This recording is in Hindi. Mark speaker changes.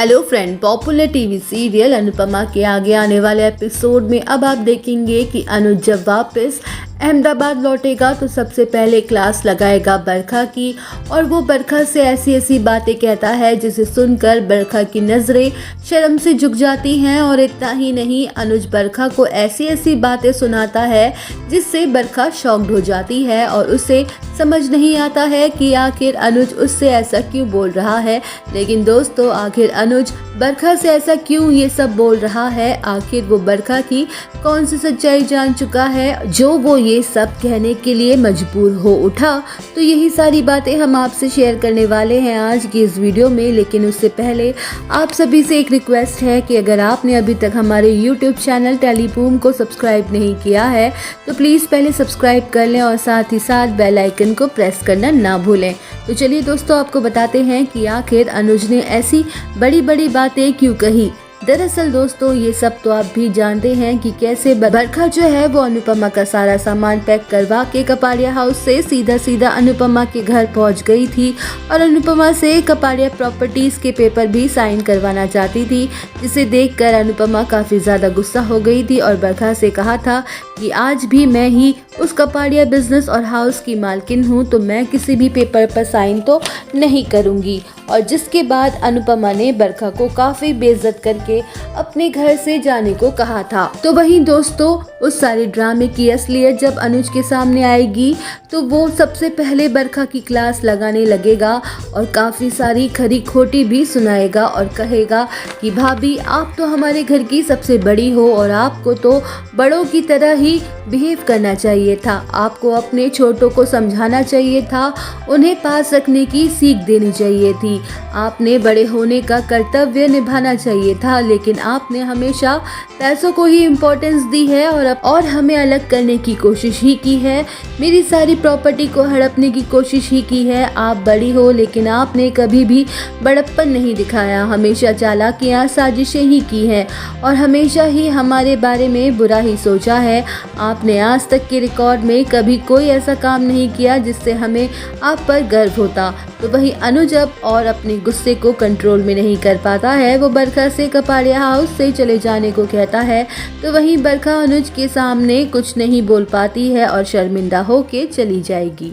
Speaker 1: Hello friend, popular TV serial Anupama के आगे आने वाले एपिसोड में अब आप देखेंगे कि अनुज जब वापस अहमदाबाद लौटेगा तो सबसे पहले क्लास लगाएगा बरखा की और वो बरखा से ऐसी ऐसी बातें कहता है जिसे सुनकर बरखा की नज़रें शर्म से झुक जाती हैं। और इतना ही नहीं, अनुज बरखा को ऐसी ऐसी बातें सुनाता है जिससे बरखा शॉक्ड हो जाती है और उसे समझ नहीं आता है कि आखिर अनुज उससे ऐसा क्यों बोल रहा है। लेकिन दोस्तों, आखिर अनुज बरखा से ऐसा क्यों ये सब बोल रहा है? आखिर वो बरखा की कौन सी सच्चाई जान चुका है जो वो ये सब कहने के लिए मजबूर हो उठा? तो यही सारी बातें हम आपसे शेयर करने वाले हैं आज की इस वीडियो में। लेकिन उससे पहले आप सभी से एक रिक्वेस्ट है कि अगर आपने अभी तक हमारे YouTube चैनल टेलीबूम को सब्सक्राइब नहीं किया है तो प्लीज़ पहले सब्सक्राइब कर लें और साथ ही साथ बेल आइकन को प्रेस करना ना भूलें। तो चलिए दोस्तों, आपको बताते हैं कि आखिर अनुज ने ऐसी बड़ी बड़ी बातें क्यों कही। दरअसल दोस्तों, ये सब तो आप भी जानते हैं कि कैसे बरखा जो है वो अनुपमा का सारा सामान पैक करवा के कपाड़िया हाउस से सीधा अनुपमा के घर पहुंच गई थी और अनुपमा से कपाड़िया प्रॉपर्टीज के पेपर भी साइन करवाना चाहती थी, जिसे देखकर अनुपमा काफ़ी ज़्यादा गुस्सा हो गई थी और बरखा से कहा था कि आज भी मैं ही उस कपाड़िया बिजनेस और हाउस की मालकिन हूँ, तो मैं किसी भी पेपर पर साइन तो नहीं करूँगी। और जिसके बाद अनुपमा ने बरखा को काफ़ी बेइज्जत करके अपने घर से जाने को कहा था। तो वहीं दोस्तों, उस सारे ड्रामे की असलियत जब अनुज के सामने आएगी तो वो सबसे पहले बरखा की क्लास लगाने लगेगा और काफ़ी सारी खरी खोटी भी सुनाएगा और कहेगा कि भाभी, आप तो हमारे घर की सबसे बड़ी हो और आपको तो बड़ों की तरह ही बिहेव करना चाहिए था। आपको अपने छोटों को समझाना चाहिए था, उन्हें पास रखने की सीख देनी चाहिए थी। आपने बड़े होने का कर्तव्य निभाना चाहिए था, लेकिन आपने हमेशा पैसों को ही इम्पोर्टेंस दी है और हमें अलग करने की कोशिश ही की है। मेरी सारी प्रॉपर्टी को हड़पने की कोशिश ही की है। आप बड़ी हो लेकिन आपने कभी भी बड़प्पन नहीं दिखाया, हमेशा चालाकियाँ साजिशें ही की हैं और हमेशा ही हमारे बारे में बुरा ही सोचा है। आपने आज तक के रिकॉर्ड में कभी कोई ऐसा काम नहीं किया जिससे हमें आप पर गर्व होता। तो वहीं अनुज अब और अपने गुस्से को कंट्रोल में नहीं कर पाता है। वो बरखा से कपाड़िया हाउस से चले जाने को कहता है, तो वहीं बरखा अनुज के सामने कुछ नहीं बोल पाती है और शर्मिंदा होके चली जाएगी।